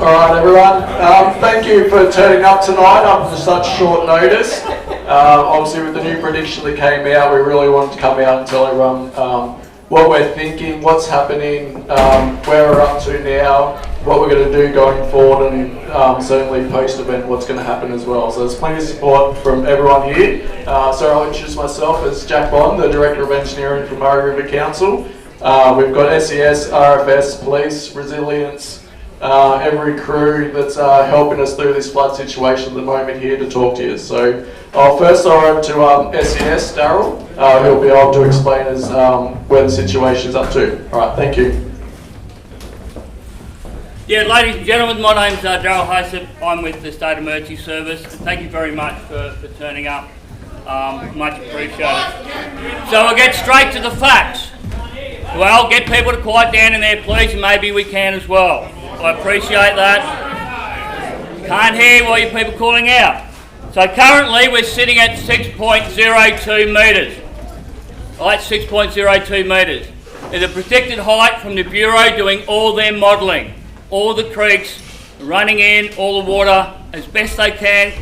Alright everyone, thank you for turning up tonight after such short notice. Obviously with the new prediction that came out, we really wanted to come out and tell everyone what we're thinking, what's happening, where we're up to now, what we're going to do going forward, and certainly post-event what's going to happen as well. So there's plenty of support from everyone here. So I'll introduce myself as Jack Bond, the Director of Engineering from Murray River Council. We've got SES, RFS, Police, Resilience, every crew that's helping us through this flood situation at the moment here to talk to you. So I'll first throw over to SES, Daryl, who'll be able to explain us where the situation's up to. Alright, thank you. Yeah, ladies and gentlemen, my name's Daryl Hysop. I'm with the State Emergency Service. And thank you very much for turning up. Much appreciated. So we'll get straight to the facts. Well, get people to quiet down in there, please, and maybe we can as well. I appreciate that. Can't hear what you people calling out. So currently we're sitting at 6.02 metres. Right, 6.02 metres. There's a predicted height from the Bureau doing all their modelling. All the creeks running in, all the water as best they can.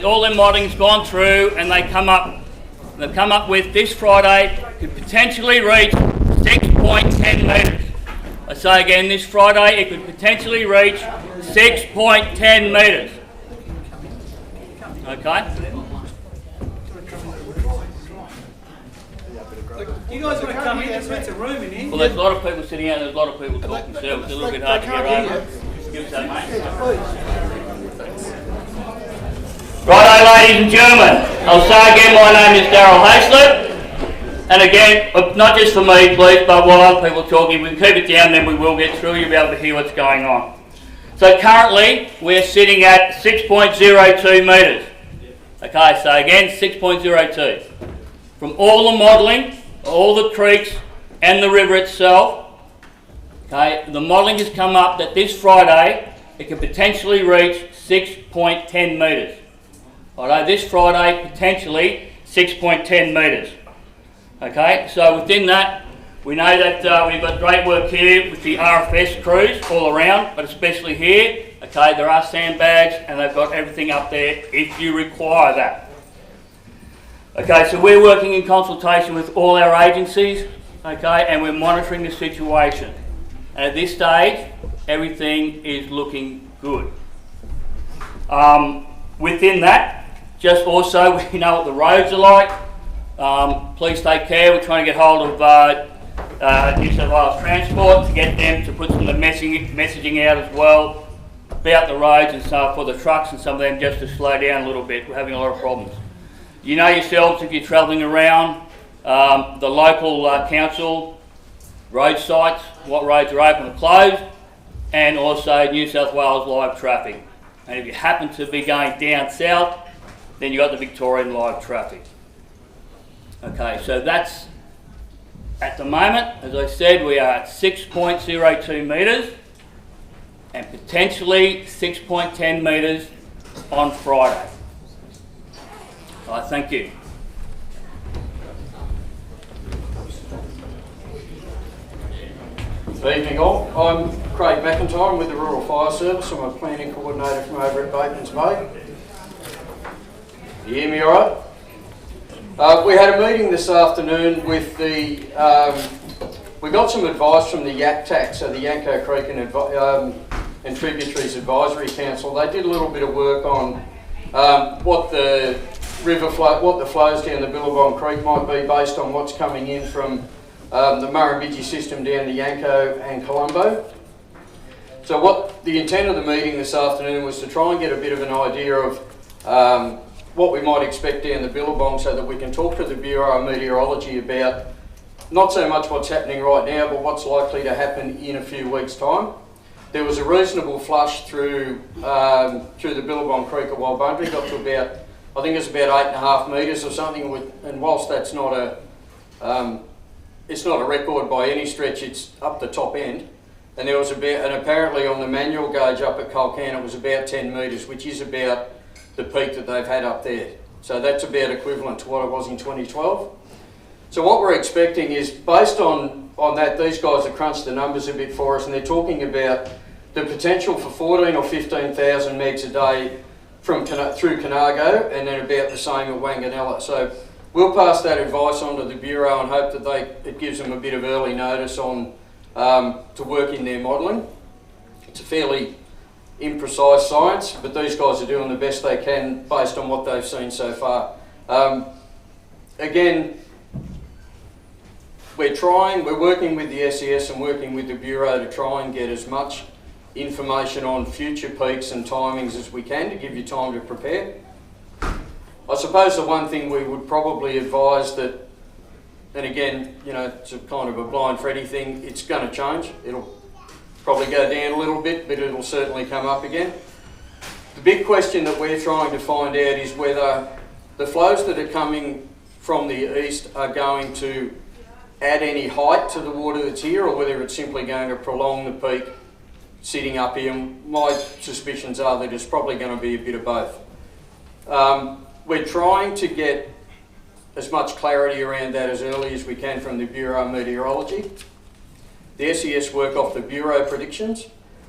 All their modeling's gone through, and they've come up with this Friday could potentially reach 6.10 metres. I say again, this Friday it could potentially reach 6.10 metres. Okay? You guys want to come in? There's a room in here. Well, there's a lot of people sitting out and there's a lot of people talking, so it's a little bit hard to get over. Give us that, mate. Righto, ladies and gentlemen. I'll say again, my name is Daryl Haislip. And again, not just for me, please, but while other people are talking, we can keep it down, then we will get through. You'll be able to hear what's going on. So currently, we're sitting at 6.02 metres. Okay, so again, 6.02. From all the modelling, all the creeks and the river itself, okay, the modelling has come up that this Friday, it could potentially reach 6.10 metres. Alright, this Friday, potentially 6.10 metres. Okay, so within that, we know that we've got great work here with the RFS crews all around, but especially here. Okay, there are sandbags and they've got everything up there if you require that. Okay, so we're working in consultation with all our agencies, okay, and we're monitoring the situation. And at this stage, everything is looking good. Within that, just also we know what the roads are like. Please take care. We're trying to get hold of New South Wales Transport to get them to put some of the messaging out as well about the roads and stuff for the trucks and some of them just to slow down a little bit. We're having a lot of problems. You know yourselves if you're travelling around the local council road sites, what roads are open or closed, and also New South Wales live traffic. And if you happen to be going down south, then you've got the Victorian live traffic. Okay, so that's, at the moment, as I said, we are at 6.02 metres and potentially 6.10 metres on Friday. All right, thank you. Good evening all. I'm Craig McIntyre. I'm with the Rural Fire Service. I'm a planning coordinator from over at Batemans Bay. You hear me all right? We had a meeting this afternoon with the, we got some advice from the YACTAC, so the Yanko Creek and Tributaries Advisory Council. They did a little bit of work on what the river flow, what the flows down the Billabong Creek might be based on what's coming in from the Murrumbidgee system down to Yanko and Colombo. So what the intent of the meeting this afternoon was to try and get a bit of an idea of what we might expect down the Billabong so that we can talk to the Bureau of Meteorology about not so much what's happening right now, but what's likely to happen in a few weeks' time. There was a reasonable flush through the Billabong Creek at Walbundry, got to about, I think it's about 8.5 metres or something, and whilst that's not it's not a record by any stretch, it's up the top end. And there was about, and apparently on the manual gauge up at Culcan it was about 10 metres, which is about the peak that they've had up there. So that's about equivalent to what it was in 2012. So what we're expecting is, based on that, these guys have crunched the numbers a bit for us, and they're talking about the potential for 14 or 15,000 megs a day through Carnargo, and then about the same at Wanganella. So we'll pass that advice on to the Bureau and hope that it gives them a bit of early notice on to work in their modelling. It's a fairly imprecise science, but these guys are doing the best they can based on what they've seen so far. Again, we're working with the SES and working with the Bureau to try and get as much information on future peaks and timings as we can to give you time to prepare. I suppose the one thing we would probably advise that, and again, you know, it's a kind of a blind Freddy thing, it's going to change. It'll probably go down a little bit, but it'll certainly come up again. The big question that we're trying to find out is whether the flows that are coming from the east are going to add any height to the water that's here, or whether it's simply going to prolong the peak sitting up here. My suspicions are that it's probably going to be a bit of both. We're trying to get as much clarity around that as early as we can from the Bureau of Meteorology. The SES work off the Bureau predictions.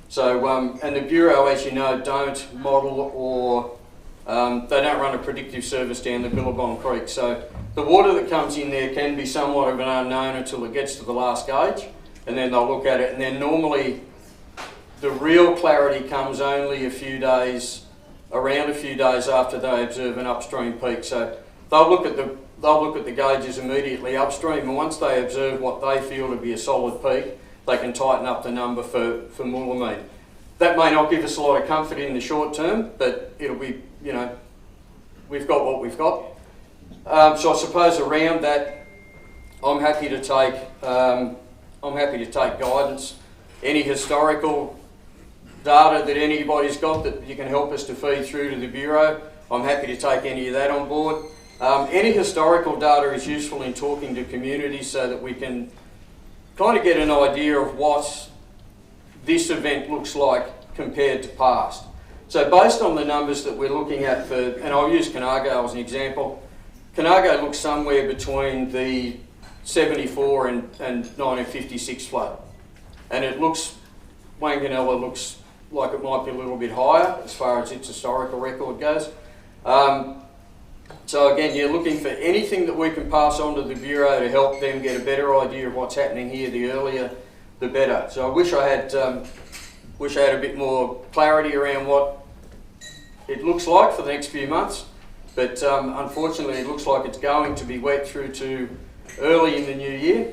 So, and the Bureau, as you know, don't model or they don't run a predictive service down the Billabong Creek. So the water that comes in there can be somewhat of an unknown until it gets to the last gauge, and then they'll look at it, and then normally the real clarity comes only around a few days after they observe an upstream peak. So they'll look at the gauges immediately upstream, and once they observe what they feel to be a solid peak, they can tighten up the number for Moulamein. That may not give us a lot of comfort in the short term, but it'll be, you know, we've got what we've got. So I suppose around that, I'm happy to take guidance. Any historical data that anybody's got that you can help us to feed through to the Bureau, I'm happy to take any of that on board. Any historical data is useful in talking to communities so that we can kind of get an idea of what this event looks like compared to past. So based on the numbers that we're looking at for, and I'll use Carnargo as an example, Carnargo looks somewhere between the 74 and 1956 flood. And it looks, Wanganella looks like it might be a little bit higher as far as its historical record goes. So again, you're looking for anything that we can pass on to the Bureau to help them get a better idea of what's happening here. The earlier, the better. So I wish I had a bit more clarity around what it looks like for the next few months. But unfortunately, it looks like it's going to be wet through to early in the new year.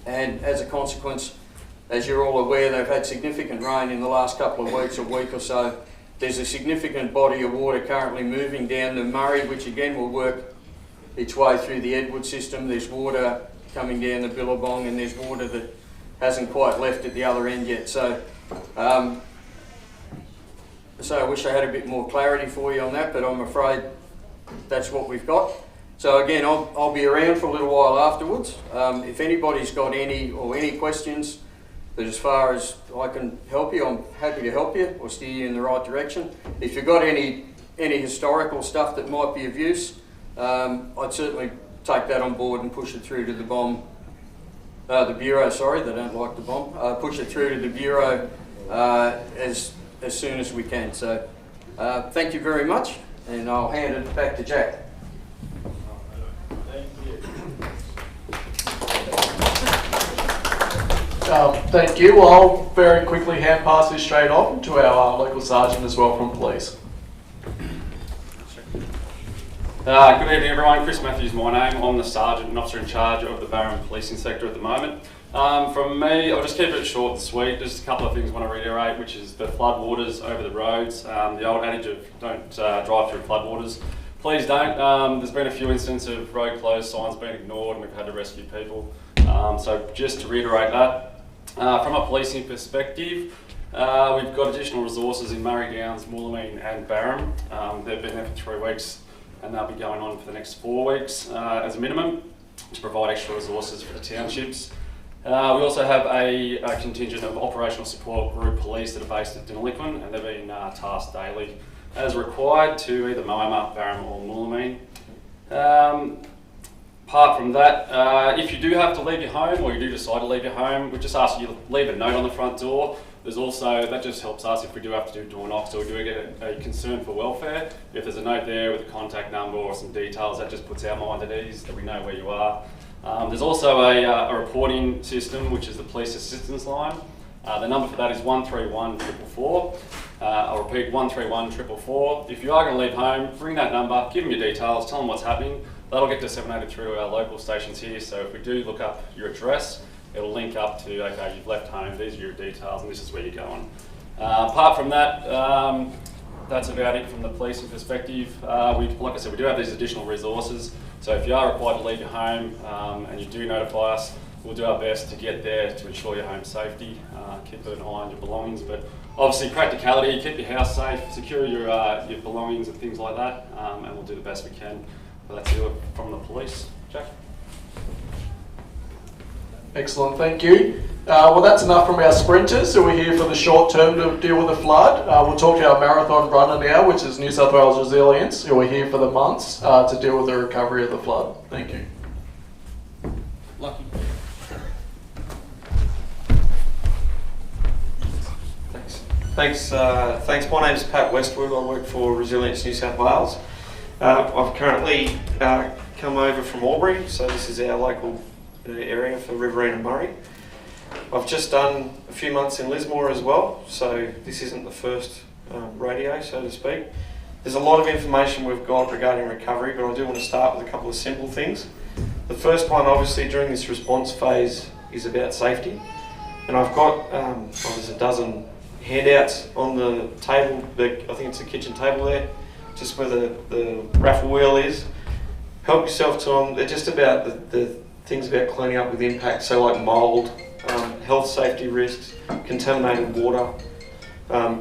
And as a consequence, as you're all aware, they've had significant rain in the last couple of weeks, a week or so. There's a significant body of water currently moving down the Murray, which again will work its way through the Edward system. There's water coming down the Billabong, and there's water that hasn't quite left at the other end yet. So, I wish I had a bit more clarity for you on that, but I'm afraid that's what we've got. So again, I'll be around for a little while afterwards. If anybody's got any questions, but as far as I can help you, I'm happy to help you or steer you in the right direction. If you've got any historical stuff that might be of use, I'd certainly take that on board and push it through to the Bureau, sorry, they don't like the bomb. Push it through to the Bureau as soon as we can. So thank you very much, and I'll hand it back to Jack. Thank you. Well, I'll very quickly hand pass this straight on to our local sergeant as well from police. Good evening everyone, Chris Matthews my name. I'm the Sergeant and Officer in charge of the Barham Policing Sector at the moment. From me, I'll just keep it short and sweet. Just a couple of things I want to reiterate, which is the flood waters over the roads. The old adage of don't drive through flood waters. Please don't. There's been a few incidents of road closed signs being ignored and we've had to rescue people. So just to reiterate that. From a policing perspective, we've got additional resources in Murray Downs, Moulamein and Barham. They've been there for 3 weeks and they'll be going on for the next 4 weeks as a minimum to provide extra resources for the townships. We also have a contingent of operational support group police that are based at Deniliquin, and they're being tasked daily as required to either Moulamein, Barham or Moulamein. Apart from that, if you do have to leave your home or you do decide to leave your home, we just ask you to leave a note on the front door. There's also, that just helps us if we do have to do door knocks or we do get a concern for welfare. If there's a note there with a contact number or some details, that just puts our mind at ease that we know where you are. There's also a reporting system, which is the police assistance line. The number for that is 131 444. I'll repeat, 131 444. If you are going to leave home, ring that number, give them your details, tell them what's happening. That'll get disseminated through our local stations here, so if we do look up your address, it'll link up to, okay, you've left home, these are your details, and this is where you're going. Apart from that, that's about it from the policing perspective. Like I said, we do have these additional resources, so if you are required to leave your home and you do notify us, we'll do our best to get there to ensure your home safety, keep an eye on your belongings, but obviously practicality, keep your house safe, secure your belongings and things like that, and we'll do the best we can. But that's it from the police. Jack? Excellent, thank you. Well, that's enough from our sprinters, so we're here for the short term to deal with the flood. We'll talk to our marathon runner now, which is New South Wales Resilience, who are here for the months to deal with the recovery of the flood. Thank you. Lucky. Thanks. My name's Pat Westwood. I work for Resilience New South Wales. I've currently come over from Albury, so this is our local area for Riverina and Murray. I've just done a few months in Lismore as well, so this isn't the first radio, so to speak. There's a lot of information we've got regarding recovery, but I do want to start with a couple of simple things. The first one, obviously, during this response phase is about safety, and I've got there's a dozen handouts on the table. I think it's the kitchen table there, just where the raffle wheel is. Help yourself to them. They're just about the things about cleaning up with impact, so like mould, health safety risks, contaminated water,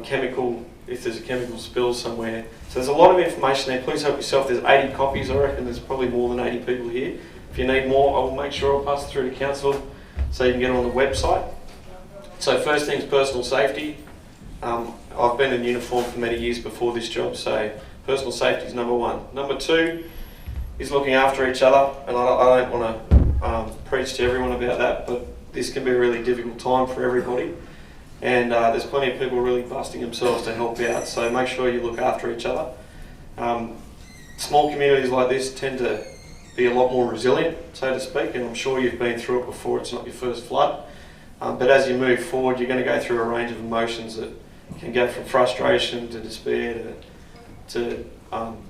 chemical, if there's a chemical spill somewhere. So there's a lot of information there. Please help yourself. There's 80 copies, I reckon. There's probably more than 80 people here. If you need more, I will make sure I'll pass it through to council so you can get it on the website. So first thing's personal safety. I've been in uniform for many years before this job, so personal safety is number one. Number two is looking after each other, and I don't want to preach to everyone about that, but this can be a really difficult time for everybody, and there's plenty of people really busting themselves to help out, so make sure you look after each other. Small communities like this tend to be a lot more resilient, so to speak, and I'm sure you've been through it before. It's not your first flood, but as you move forward, you're going to go through a range of emotions that can go from frustration to despair to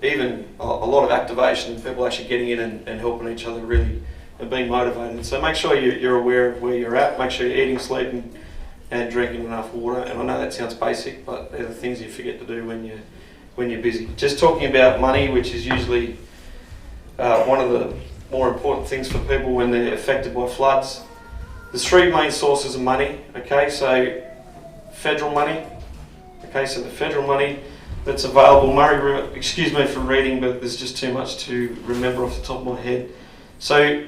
even a lot of activation and people actually getting in and helping each other really and being motivated. So make sure you're aware of where you're at, make sure you're eating, sleeping and drinking enough water. And I know that sounds basic, but they're the things you forget to do when you're busy. Just talking about money, which is usually one of the more important things for people when they're affected by floods. There's three main sources of money, okay? So federal money, okay, so the federal money that's available, excuse me for reading, but there's just too much to remember off the top of my head. So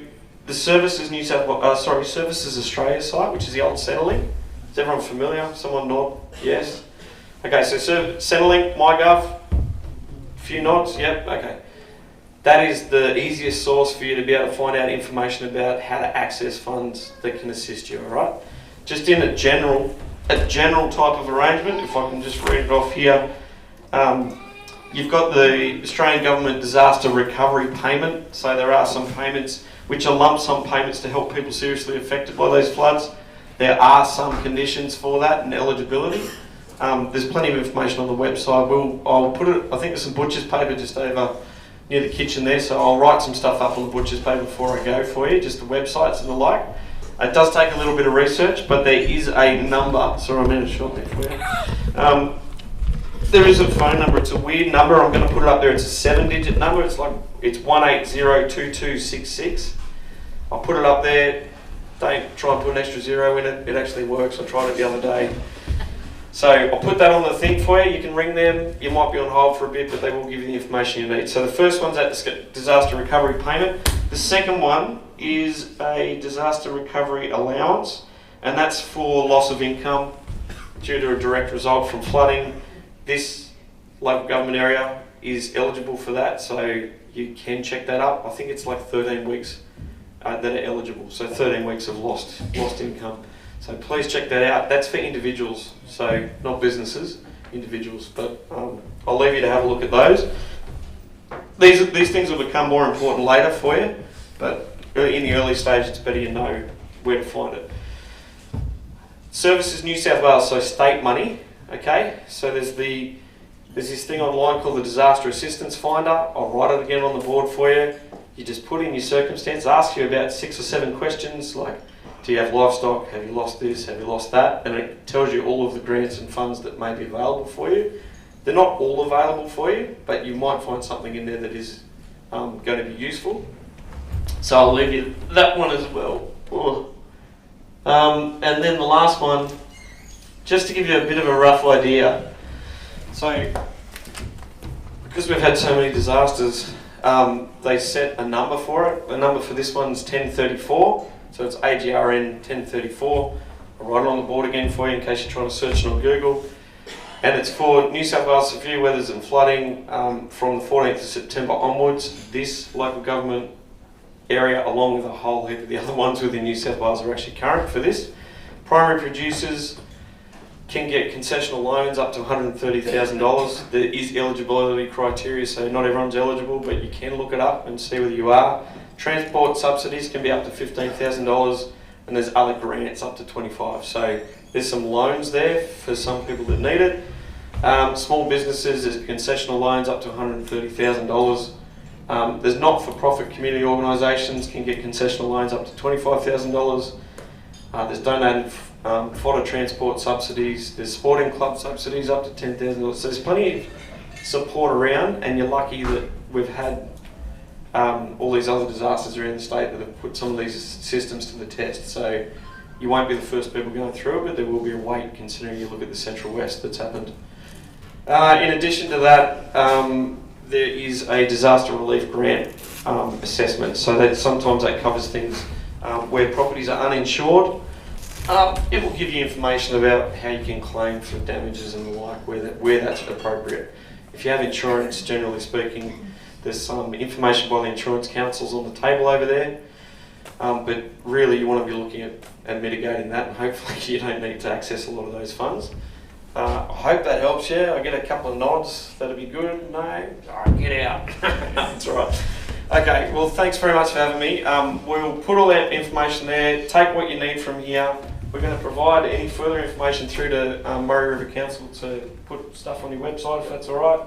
the Services Services Australia site, which is the old Centrelink. Is everyone familiar? Someone nod? Yes. Okay, so Centrelink, MyGov, a few nods, yep, okay. That is the easiest source for you to be able to find out information about how to access funds that can assist you, alright? Just in a general type of arrangement, if I can just read it off here, you've got the Australian Government Disaster Recovery Payment. So there are some payments which are lump sum payments to help people seriously affected by those floods. There are some conditions for that and eligibility. There's plenty of information on the website. I'll put it, I think there's some butcher's paper just over near the kitchen there, so I'll write some stuff up on the butcher's paper before I go for you, just the websites and the like. It does take a little bit of research, but there is a number. Sorry, I managed to short there for you. There is a phone number. It's a weird number. I'm going to put it up there. It's a 7-digit number. It's 1802266. I'll put it up there. Don't try and put an extra zero in it. It actually works. I tried it the other day. So I'll put that on the thing for you. You can ring them. You might be on hold for a bit, but they will give you the information you need. So the first one's that disaster recovery payment. The second one is a disaster recovery allowance, and that's for loss of income due to a direct result from flooding. This local government area is eligible for that, so you can check that up. I think it's like 13 weeks that are eligible, so 13 weeks of lost income. So please check that out. That's for individuals, so not businesses, individuals. But I'll leave you to have a look at those. These things will become more important later for you, but in the early stage, it's better you know where to find it. Services New South Wales, so state money. Okay, so there's this thing online called the Disaster Assistance Finder. I'll write it again on the board for you. You just put in your circumstance, ask you about 6 or 7 questions like, do you have livestock? Have you lost this? Have you lost that? And it tells you all of the grants and funds that may be available for you. They're not all available for you, but you might find something in there that is going to be useful. So I'll leave you that one as well. And then the last one, just to give you a bit of a rough idea. So, because we've had so many disasters, they set a number for it. The number for this one's 1034, so it's AGRN 1034. I'll write it on the board again for you in case you're trying to search it on Google. And it's for New South Wales severe weathers and flooding from the 14th of September onwards. This local government area, along with a whole heap of the other ones within New South Wales, are actually current for this. Primary producers can get concessional loans up to $130,000. There is eligibility criteria, so not everyone's eligible, but you can look it up and see whether you are. Transport subsidies can be up to $15,000, and there's other grants up to $25,000. So there's some loans there for some people that need it. Small businesses, there's concessional loans up to $130,000. There's not-for-profit community organisations can get concessional loans up to $25,000. There's donated fodder transport subsidies. There's sporting club subsidies up to $10,000. So there's plenty of support around, and you're lucky that we've had all these other disasters around the state that have put some of these systems to the test. So you won't be the first people going through it, but there will be a wait considering you look at the Central West that's happened. In addition to that, there is a disaster relief grant assessment. So that sometimes that covers things where properties are uninsured. It will give you information about how you can claim for damages and the like, where that's appropriate. If you have insurance, generally speaking, there's some information by the insurance councils on the table over there. But really you want to be looking at mitigating that, and hopefully you don't need to access a lot of those funds. I hope that helps you. I get a couple of nods. That'd be good. No? Alright, get out. That's all right. Okay, well thanks very much for having me. We'll put all that information there. Take what you need from here. We're going to provide any further information through to Murray River Council to put stuff on your website if that's all right.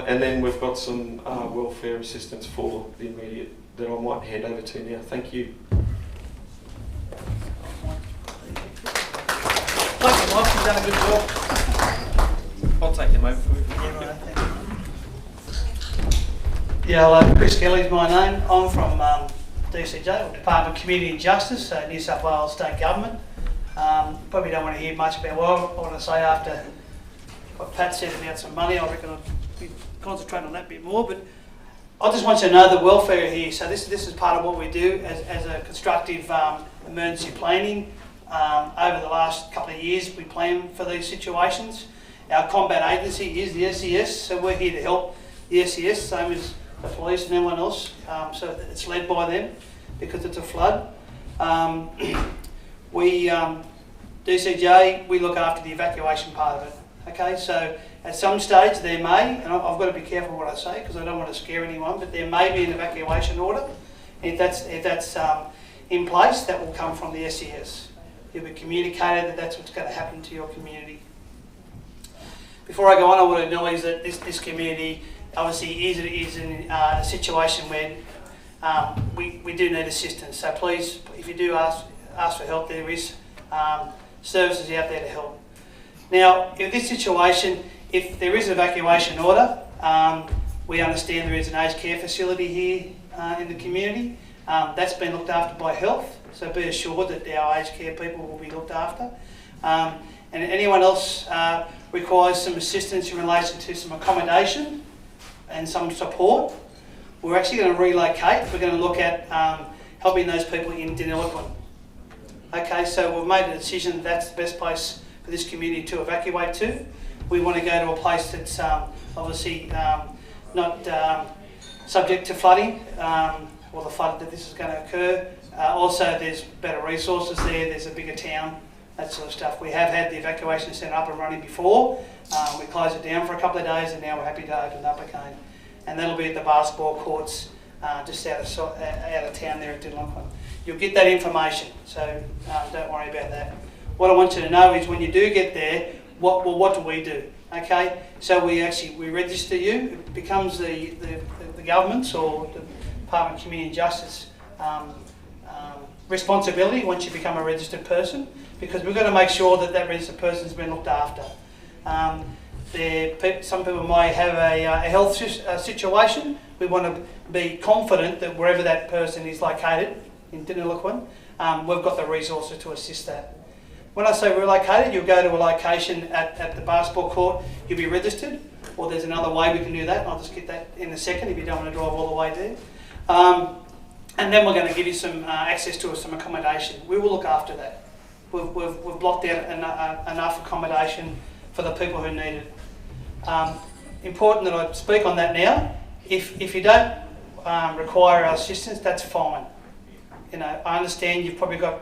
And then we've got some welfare assistance for the immediate that I might hand over to now. Thank you. Thank you, Mike. You've done a good job. I'll take them over for you. Yeah, right, thank you. Yeah, hello, Chris Kelly's my name. I'm from DCJ, or Department of Community and Justice, so New South Wales State Government. Probably don't want to hear much about what I want to say after what Pat said about some money. I reckon I'll be concentrating on that a bit more, but I just want you to know the welfare here. So this is part of what we do as a constructive emergency planning. Over the last couple of years, we plan for these situations. Our combat agency is the SES, so we're here to help the SES, same as the police and everyone else. So it's led by them because it's a flood. DCJ, we look after the evacuation part of it. Okay, so at some stage there may, and I've got to be careful what I say because I don't want to scare anyone, but there may be an evacuation order. If that's in place, that will come from the SES. You'll be communicated that that's what's going to happen to your community. Before I go on, I want to acknowledge that this community obviously is in a situation where we do need assistance. So please, if you do ask for help, there is services out there to help. Now, in this situation, if there is an evacuation order, we understand there is an aged care facility here in the community. That's been looked after by health, so be assured that our aged care people will be looked after. And anyone else requires some assistance in relation to some accommodation and some support, we're actually going to relocate. We're going to look at helping those people in Deniliquin. Okay, so we've made a decision that that's the best place for this community to evacuate to. We want to go to a place that's obviously not subject to flooding, or the flood that this is going to occur. Also, there's better resources there, there's a bigger town, that sort of stuff. We have had the evacuation centre up and running before. We closed it down for a couple of days and now we're happy to open it up again. And that'll be at the basketball courts just out of town there at Dinlunkwan. You'll get that information, so don't worry about that. What I want you to know is when you do get there, what do we do? Okay, so we register you. It becomes the government's or the Department of Community Justice responsibility once you become a registered person, because we've got to make sure that that registered person's been looked after. Some people might have a health situation. We want to be confident that wherever that person is located in Dinlunkwan, we've got the resources to assist that. When I say relocated, you'll go to a location at the basketball court, you'll be registered, or there's another way we can do that. I'll just get that in a second if you don't want to drive all the way there. And then we're going to give you some access to some accommodation. We will look after that. We've blocked out enough accommodation for the people who need it. Important that I speak on that now. If you don't require our assistance, that's fine. You know, I understand you've probably got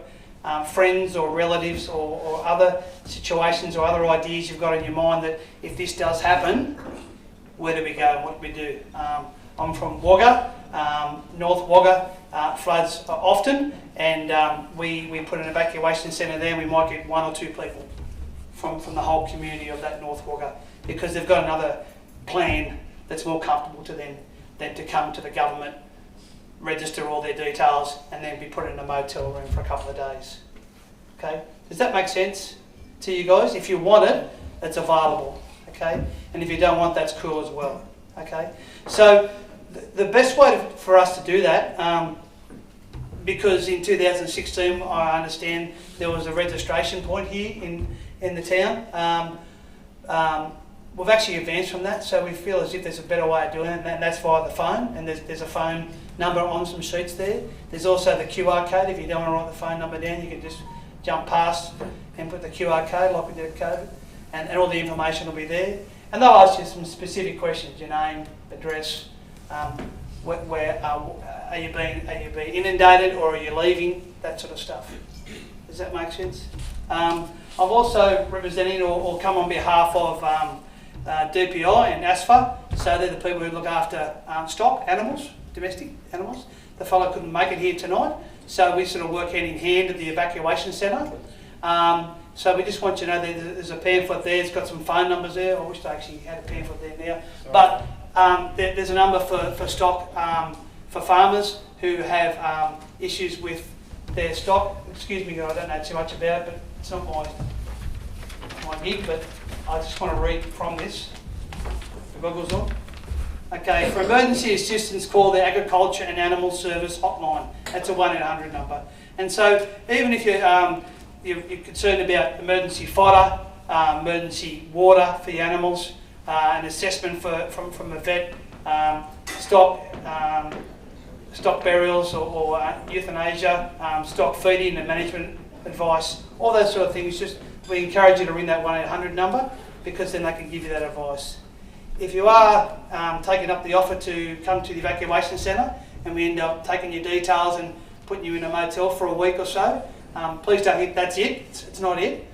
friends or relatives or other situations or other ideas you've got in your mind that if this does happen, where do we go and what do we do? I'm from Wagga, North Wagga, floods often, and we put an evacuation centre there. We might get 1 or 2 people from the whole community of that North Wagga, because they've got another plan that's more comfortable to them than to come to the government, register all their details, and then be put in a motel room for a couple of days. Okay, does that make sense to you guys? If you want it, it's available. Okay, and if you don't want, that's cool as well. Okay, so the best way for us to do that, because in 2016 I understand there was a registration point here in the town. We've actually advanced from that, so we feel as if there's a better way of doing it, and that's via the phone, and there's a phone number on some sheets there. There's also the QR code. If you don't want to write the phone number down, you can just jump past and put the QR code like we did with COVID, and all the information will be there. And they'll ask you some specific questions: your name, address, where are you being inundated, or are you leaving, that sort of stuff. Does that make sense? I've also represented or come on behalf of DPI and ASFA, so they're the people who look after stock animals, domestic animals. The fellow couldn't make it here tonight, so we sort of work hand in hand at the evacuation centre. So we just want you to know there's a pamphlet there. It's got some phone numbers there. I wish I actually had a pamphlet there now. But there's a number for stock for farmers who have issues with their stock. Excuse me, I don't know too much about it, but it's not my gig, but I just want to read from this. The goggles on. Okay, for emergency assistance, call the Agriculture and Animal Service hotline. That's a 1-800 number. And so even if you're concerned about emergency fodder, emergency water for your animals, an assessment from a vet, stock burials or euthanasia, stock feeding and management advice, all those sort of things, just we encourage you to ring that 1-800 number, because then they can give you that advice. If you are taking up the offer to come to the evacuation centre and we end up taking your details and putting you in a motel for a week or so, please don't think that's it. It's not it.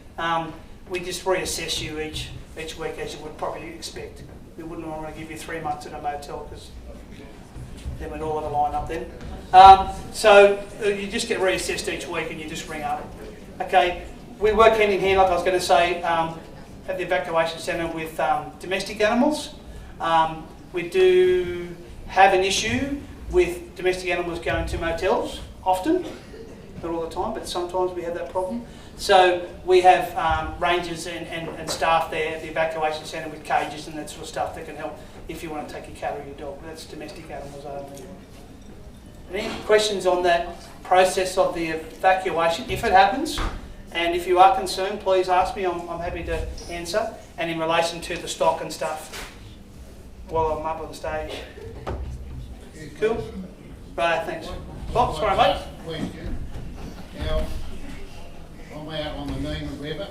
We just reassess you each week, as you would probably expect. We wouldn't want to give you 3 months in a motel, because then we'd all have a line up then. So you just get reassessed each week and you just ring up. Okay, we work hand in hand, like I was going to say, at the evacuation centre with domestic animals. We do have an issue with domestic animals going to motels, often, not all the time, but sometimes we have that problem. So we have rangers and staff there at the evacuation centre with cages and that sort of stuff that can help if you want to take your cat or your dog. That's domestic animals only. Any questions on that process of the evacuation, if it happens? And if you are concerned, please ask me. I'm happy to answer. And in relation to the stock and stuff, while I'm up on the stage. Cool? Right, thanks. Oh, sorry, mate. Question. Now, I'm out on the Neiman River.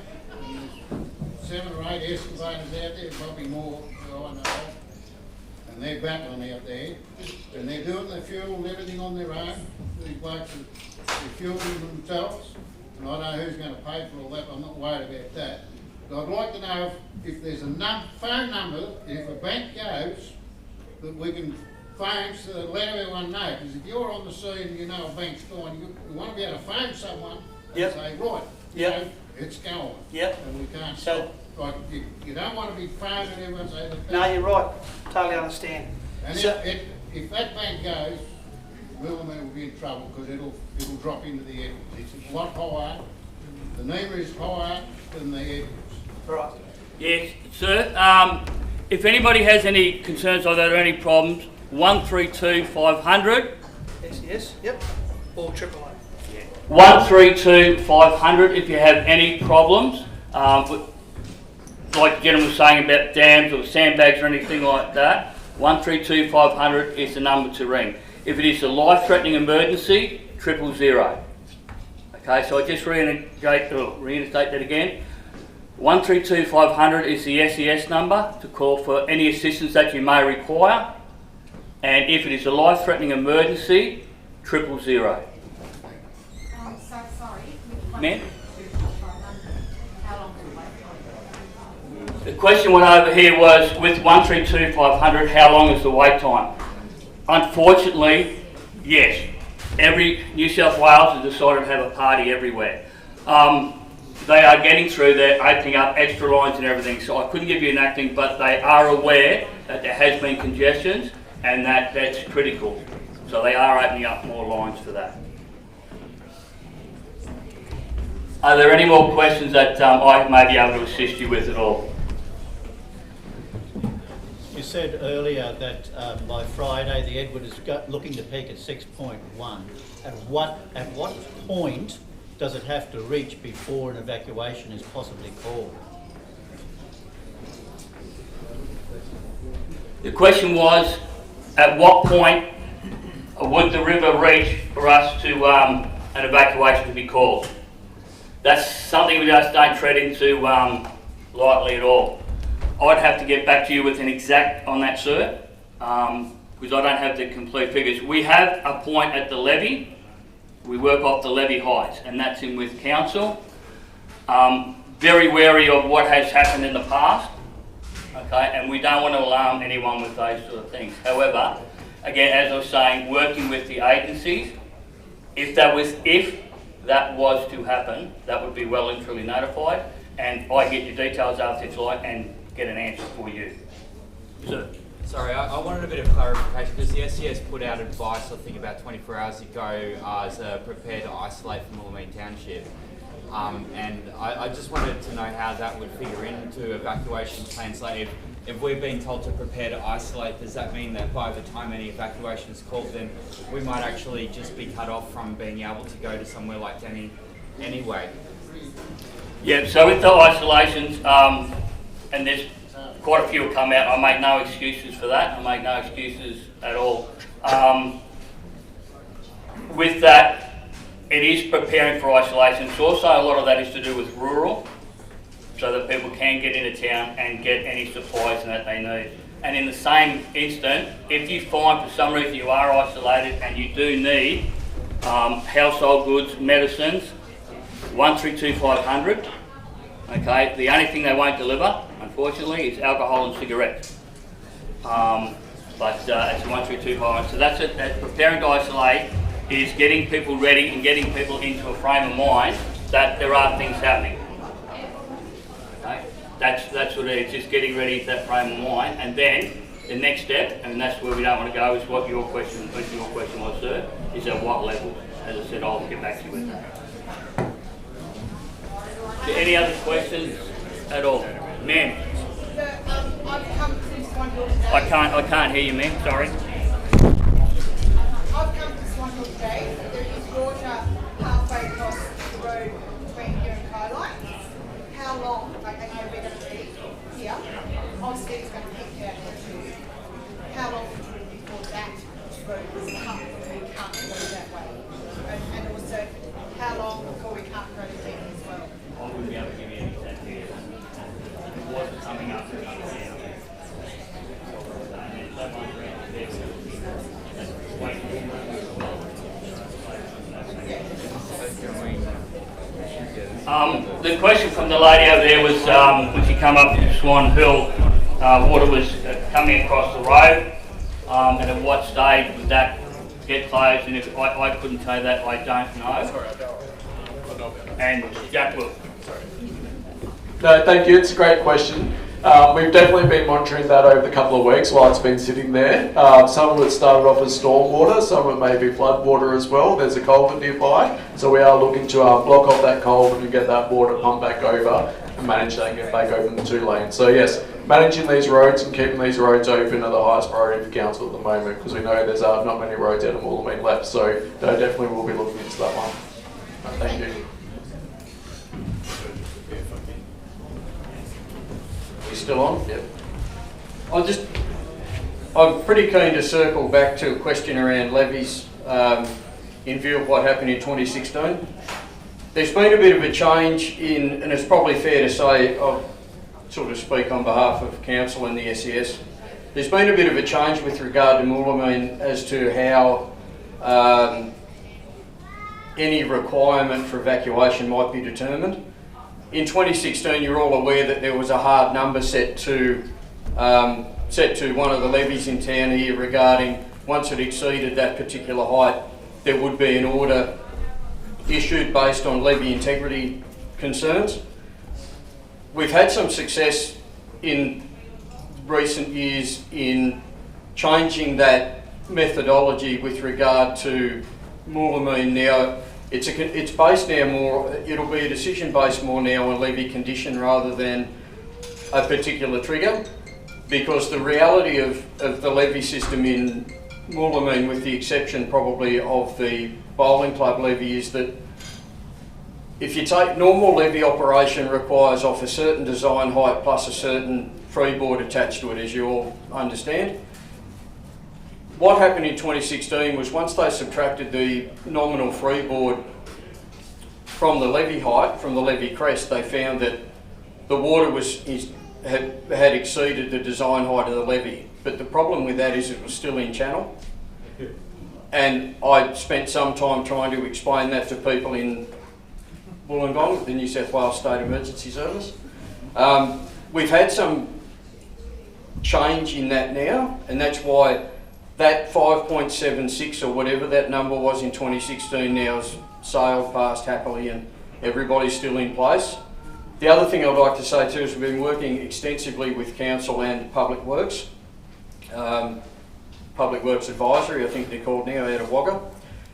There's 7 or 8 excavators out there, probably more, I know. and they're battling out there, and they're doing their fuel and everything on their own. These blokes are fueling themselves, and I don't know who's going to pay for all that. I'm not worried about that. But I'd like to know if there's a phone number, if a bank goes, that we can phone to let everyone know. Because if you're on the scene and you know a bank's gone, you want to be able to phone someone and say, right, Yep. so it's going. Yep. And we can't So- stop. Like, you don't want to be phoning everyone saying that. No, you're right. Totally understand. And So- if that bank goes, Moulamein will be in trouble because it'll drop into the Edwards. It's a lot higher. The NEMA is higher than the Edwards. Right. Yes, sir. If anybody has any concerns like that or any problems, 132 500. Yes, yep. Or triple A. 132 500 if you have any problems. Like the gentleman was saying about dams or sandbags or anything like that, 132 500 is the number to ring. If it is a life-threatening emergency, 000. Okay, so I just reinstate that again. 132 500 is the SES number to call for any assistance that you may require. And if it is a life-threatening emergency, 000. So sorry. Ma'am? The question went over here was, with 132 500, how long is the wait time? Unfortunately, yes. Every New South Wales has decided to have a party everywhere. They are getting through, they're opening up extra lines and everything, so I couldn't give you an acting, but they are aware that there has been congestions and that's critical. So they are opening up more lines for that. Are there any more questions that I may be able to assist you with at all? You said earlier that by Friday the Edward is looking to peak at 6.1. At what point does it have to reach before an evacuation is possibly called? The question was, at what point would the river reach for us to an evacuation to be called? That's something we just don't tread into lightly at all. I'd have to get back to you with an exact on that, sir, because I don't have the complete figures. We have a point at the levee. We work off the levee heights, and that's in with council. Very wary of what has happened in the past, okay, and we don't want to alarm anyone with those sort of things. However, again, as I was saying, working with the agencies, if that was to happen, that would be well and truly notified, and I get your details after if you like and get an answer for you. Sir. Sorry, I wanted a bit of clarification because the SES put out advice, I think about 24 hours ago, as a prepare to isolate for Moulamein Township. And I just wanted to know how that would figure into evacuation plans. Like if we're being told to prepare to isolate, does that mean that by the time any evacuation is called, then we might actually just be cut off from being able to go to somewhere like Denny anyway? Yeah, so with the isolations, and there's quite a few have come out, I make no excuses for that. I make no excuses at all. With that, it is preparing for isolation. It's also a lot of that is to do with rural, so that people can get into town and get any supplies that they need. And in the same instant, if you find for some reason you are isolated and you do need household goods, medicines, 132 500. Okay, the only thing they won't deliver, unfortunately, is alcohol and cigarettes. But it's 132 500. So that's it. That's preparing to isolate is getting people ready and getting people into a frame of mind that there are things happening. Okay, that's what it is. Just getting ready to that frame of mind, and then the next step, and that's where we don't want to go, is what your question was, sir, is at what level. As I said, I'll get back to you with that. Any other questions at all, ma'am? I've come to Swanhill today. I can't hear you, ma'am. Sorry. I've come to Swanhill today. There is water halfway across the road between here and Coline. How long? Like, I know we're going to be here. Obviously, it's going to peak out here. How long before that road is cut? We can't go that way. And also, how long before we can't go to Denny as well? I wouldn't be able to give you any exact figures. What's coming up and coming down. The question from the lady over there was when she came up to Swan Hill, water was coming across the road, and at what stage would that get closed? And if I couldn't say that, I don't know. And Jack will. No, thank you. It's a great question. We've definitely been monitoring that over the couple of weeks while it's been sitting there. Some of it started off as storm water, some of it may be flood water as well. There's a culvert nearby, so we are looking to block off that culvert and get that water pumped back over and manage that and get back open the 2 lanes. So yes, managing these roads and keeping these roads open are the highest priority for council at the moment, because we know there's not many roads out of Moulamein left, so definitely we'll be looking into that one. Thank you. You still on? Yep. I'm pretty keen to circle back to a question around levies in view of what happened in 2016. There's been a bit of a change in, and it's probably fair to say, I'll sort of speak on behalf of council and the SES. There's been a bit of a change with regard to Moulamein as to how any requirement for evacuation might be determined. In 2016, you're all aware that there was a hard number set to one of the levies in town here regarding once it exceeded that particular height, there would be an order issued based on levy integrity concerns. We've had some success in recent years in changing that methodology with regard to Moulamein now. It's based now more, it'll be a decision based more now on levy condition rather than a particular trigger, because the reality of the levy system in Moulamein, with the exception probably of the bowling club levy, is that if you take normal levy operation requires off a certain design height plus a certain freeboard attached to it, as you all understand. What happened in 2016 was once they subtracted the nominal freeboard from the levy height, from the levy crest, they found that the water had exceeded the design height of the levy. But the problem with that is it was still in channel. And I spent some time trying to explain that to people in Wollongong, the New South Wales State Emergency Service. We've had some change in that now, and that's why that 5.76 or whatever that number was in 2016 now has sailed past happily and everybody's still in place. The other thing I'd like to say too is we've been working extensively with Council and Public Works. Public Works Advisory, I think they're called now, out of Wagga.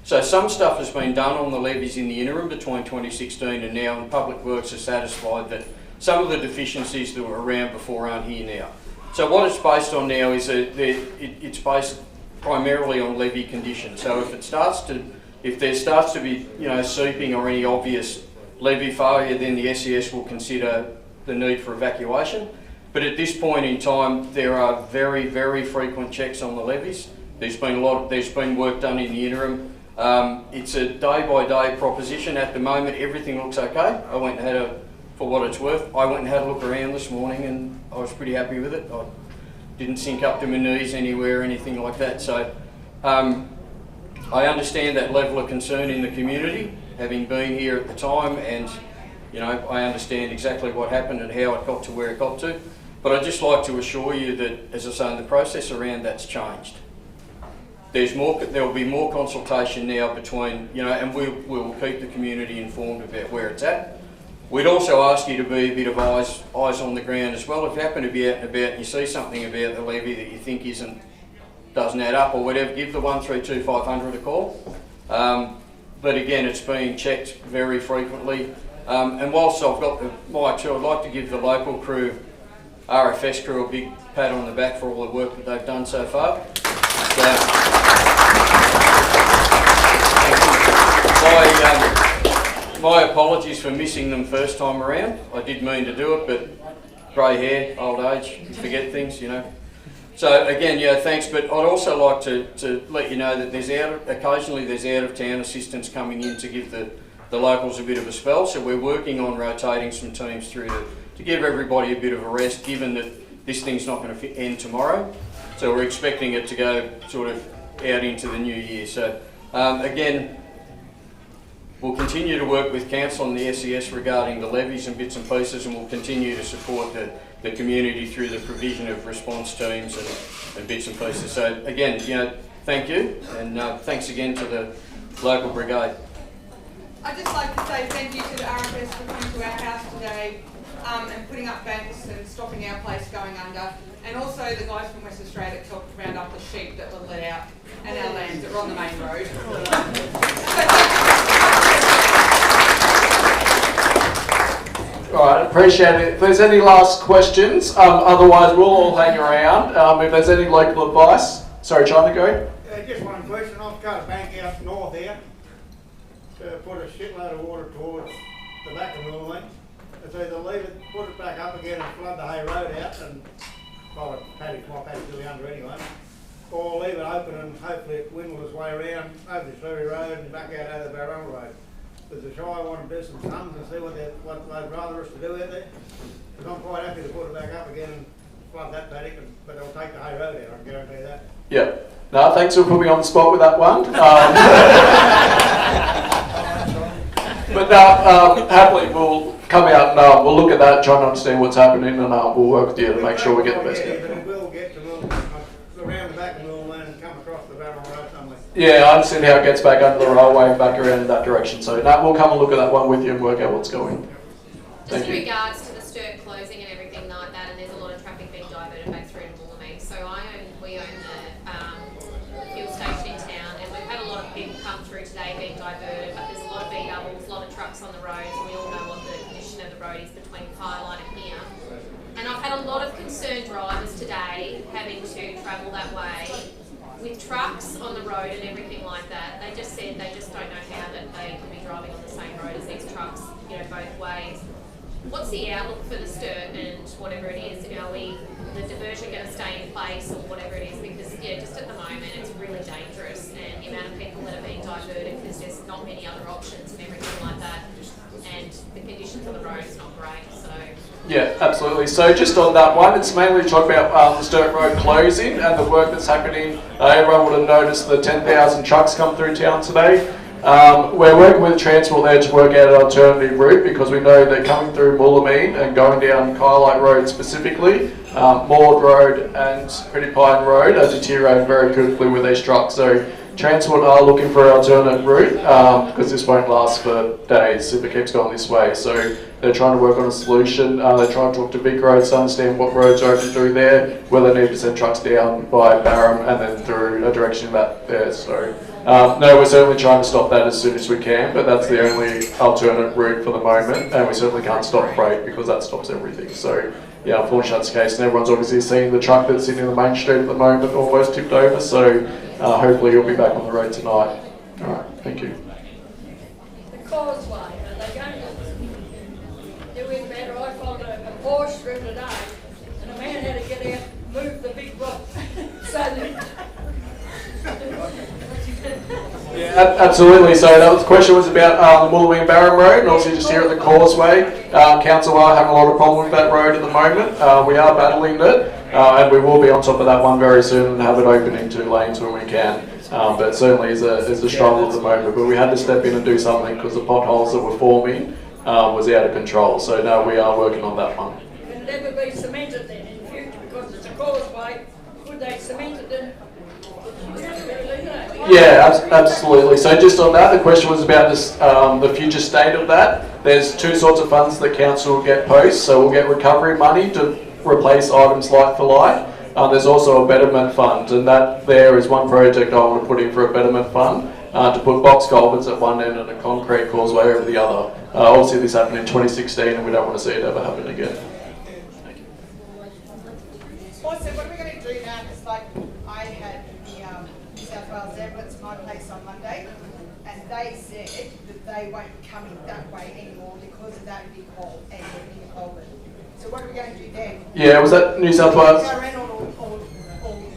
So some stuff has been done on the levies in the interim between 2016 and now, and Public Works are satisfied that some of the deficiencies that were around before aren't here now. So what it's based on now is it's based primarily on levy condition. So if there starts to be seeping or any obvious levy failure, then the SES will consider the need for evacuation. But at this point in time, there are very, very frequent checks on the levies. There's been work done in the interim. It's a day-by-day proposition. At the moment, everything looks okay. I went and for what it's worth, I went and had a look around this morning and I was pretty happy with it. I didn't sink up to my knees anywhere or anything like that. So I understand that level of concern in the community, having been here at the time, and I understand exactly what happened and how it got to where it got to. But I'd just like to assure you that, as I say, the process around that's changed. There will be more consultation now between, and we'll keep the community informed about where it's at. We'd also ask you to be a bit of eyes on the ground as well. If you happen to be out and about and you see something about the levy that you think doesn't add up or whatever, give the 132 500 a call. But again, it's being checked very frequently. And whilst I've got the mic too, I'd like to give the local crew, RFS crew, a big pat on the back for all the work that they've done so far. My apologies for missing them first time around. I did mean to do it, but grey hair, old age, forget things, So again, thanks. But I'd also like to let you know that occasionally there's out of town assistance coming in to give the locals a bit of a spell. So we're working on rotating some teams through to give everybody a bit of a rest, given that this thing's not going to end tomorrow. So we're expecting it to go sort of out into the new year. So again, We'll continue to work with Council and the SES regarding the levies and bits and pieces, and we'll continue to support the community through the provision of response teams and bits and pieces. So again, thank you, and thanks again to the local brigade. I'd just like to say thank you to the RFS for coming to our house today and putting up banks and stopping our place going under, and also the guys from West Australia that helped round up the sheep that were let out and our lambs that were on the main road. All right, appreciate it. If there's any last questions, otherwise we'll all hang around. If there's any local advice, sorry, trying to go. Just one question. I've got a bank out north here to put a shitload of water towards the back of Moulamein. It's either leave it, put it back up again and flood the Hay Road out and, well, my paddock's really under anyway, or leave it open and hopefully it windle its way around over the Surrey Road and back out over the Barrel Road. Does the Shire want to do some sums and see what they'd rather us to do out there? Because I'm quite happy to put it back up again and flood that paddock, but they'll take the Hay Road out, I can guarantee that. Yeah. No, thanks for putting me on the spot with that one. But happily we'll come out and we'll look at that, try and understand what's happening, and we'll work with you to make sure we get the best. Yeah, but it will get to around the back of Moulamein and come across the Barrel Road somewhere. Yeah, I understand how it gets back under the railway and back around in that direction. So we'll come and look at that one with you and work out what's going. Just in regards to the Sturt closing and everything like that, and there's a lot of traffic being diverted back through to Moulamein. So we own the fuel station in town, and we've had a lot of people come through today being diverted, but there's a lot of B-doubles, a lot of trucks on the roads, and we all know what the condition of the road is between Fireline and here. And I've had a lot of concerned drivers today having to travel that way with trucks on the road and everything like that. They just said they just don't know how that they can be driving on the same road as these trucks, both ways. What's the outlook for the Sturt and whatever it is? Are the diversion going to stay in place or whatever it is? Because just at the moment it's really dangerous, and the amount of people that are being diverted because there's not many other options and everything like that, and the conditions on the road is not great. So yeah, absolutely. So just on that one, it's mainly to talk about the Sturt Road closing and the work that's happening. Everyone would have noticed the 10,000 trucks come through town today. We're working with Transport there to work out an alternative route, because we know they're coming through Moulamein and going down Kylite Road specifically. Maud Road and Pretty Pine Road are deteriorating very quickly with these trucks. So Transport are looking for an alternate route because this won't last for days if it keeps going this way. So they're trying to work on a solution. They're trying to talk to Vic Roads to understand what roads are open through there, whether they need to send trucks down by Barham and then through a direction back there. So no, we're certainly trying to stop that as soon as we can, but that's the only alternate route for the moment, and we certainly can't stop freight because that stops everything. So yeah, unfortunately that's the case, and everyone's obviously seeing the truck that's sitting in the main street at the moment almost tipped over, so hopefully he'll be back on the road tonight. Alright, thank you. The causeway, are they going to do it better? I followed a Porsche through today, and a man had to get out and move the big rock. Yeah, absolutely. So that was, the question was about the Moulamein Barham Road, and obviously just here at the causeway. Council are having a lot of problem with that road at the moment. We are battling it, and we will be on top of that one very soon and have it open in 2 lanes when we can. But certainly is a struggle at the moment. But we had to step in and do something because the potholes that were forming was out of control. So now we are working on that one. Can it ever be cemented then in the future, because it's a causeway? Could they cement it in? Yeah, absolutely. So just on that, the question was about this, the future state of that. There's 2 sorts of funds that council will get post. So we'll get recovery money to replace items like for like. There's also a betterment fund, and that there is one project I want to put in for a betterment fund to put box culverts at one end and a concrete causeway over the other. Obviously this happened in 2016 and we don't want to see it ever happen again. Also, what are we going to do now? Because I had the New South Wales ambulance at my place on Monday, and they said that they won't be coming that way anymore because of that big hole and the big culvert. So what are we going to do then? Yeah, was that New South Wales? Go around all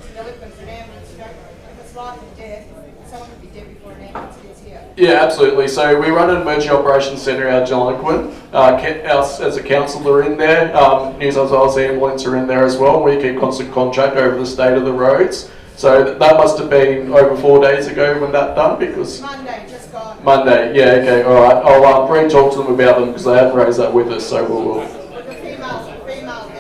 developments and ambulance, if it's life and death, someone could be dead before an ambulance gets here. Yeah, absolutely. So we run an emergency operations centre out of Johnliquin. Us as a council are in there. New South Wales ambulance are in there as well. We keep constant contact over the state of the roads. So that must have been over 4 days ago when that done, because Monday, just gone. Monday, yeah, okay, alright. I'll re-talk to them about them because they haven't raised that with us, so we'll. The female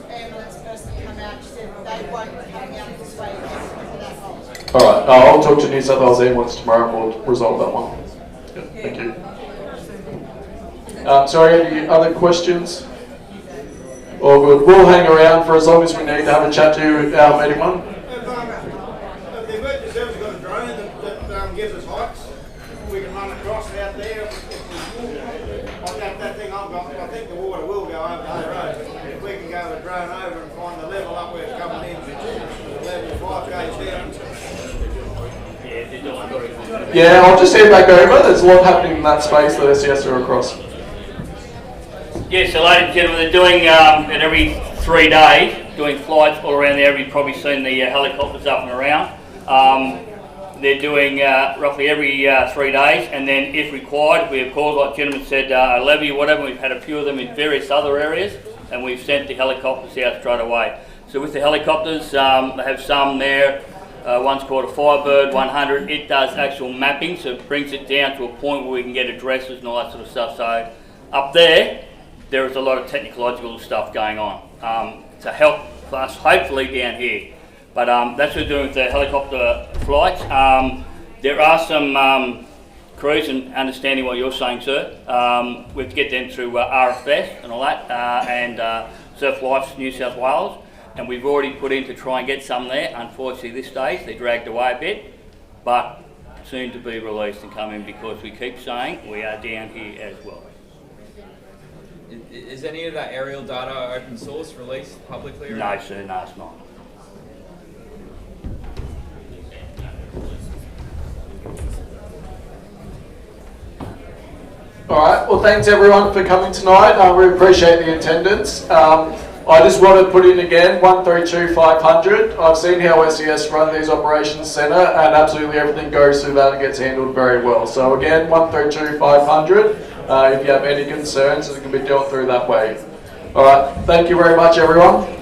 ambulance person come out, she said they won't be coming out this way again because of that hole. Alright, I'll talk to New South Wales Ambulance tomorrow and we'll resolve that one. Yeah, thank you. Sorry, any other questions? All good. We'll hang around for as long as we need to have a chat to our meeting one. The emergency service got a drone that gives us heights. We can run across out there. Like that thing I've got, I think the water will go over the road. If we can go with a drone over and find the level up where it's coming in, the level 5 gauge down. Yeah, I'll just head back over. There's a lot happening in that space that SES are across. Yeah, so ladies and gentlemen, they're doing it every 3 days, doing flights all around there. You've probably seen the helicopters up and around. They're doing roughly every 3 days, and then if required, we have calls, like the gentleman said, a levy or whatever. We've had a few of them in various other areas, and we've sent the helicopters out straight away. So with the helicopters, they have some there. One's called a Firebird 100. It does actual mapping, so it brings it down to a point where we can get addresses and all that sort of stuff. So up there is a lot of technological stuff going on to help us, hopefully, down here. But that's what we're doing with the helicopter flights. There are some crews, and understanding what you're saying, sir, we have to get them through RFS and all that, and Surf Life's New South Wales. And we've already put in to try and get some there. Unfortunately, this stage, they dragged away a bit, but soon to be released and come in because we keep saying we are down here as well. Is any of that aerial data open source released publicly? Or No, sir, no, it's not. Alright, well thanks everyone for coming tonight. We appreciate the attendance. I just want to put in again 132 500. I've seen how SES run these operations centre and absolutely everything goes through that and gets handled very well. So again, 132 500. If you have any concerns, it can be dealt through that way. Alright, thank you very much everyone.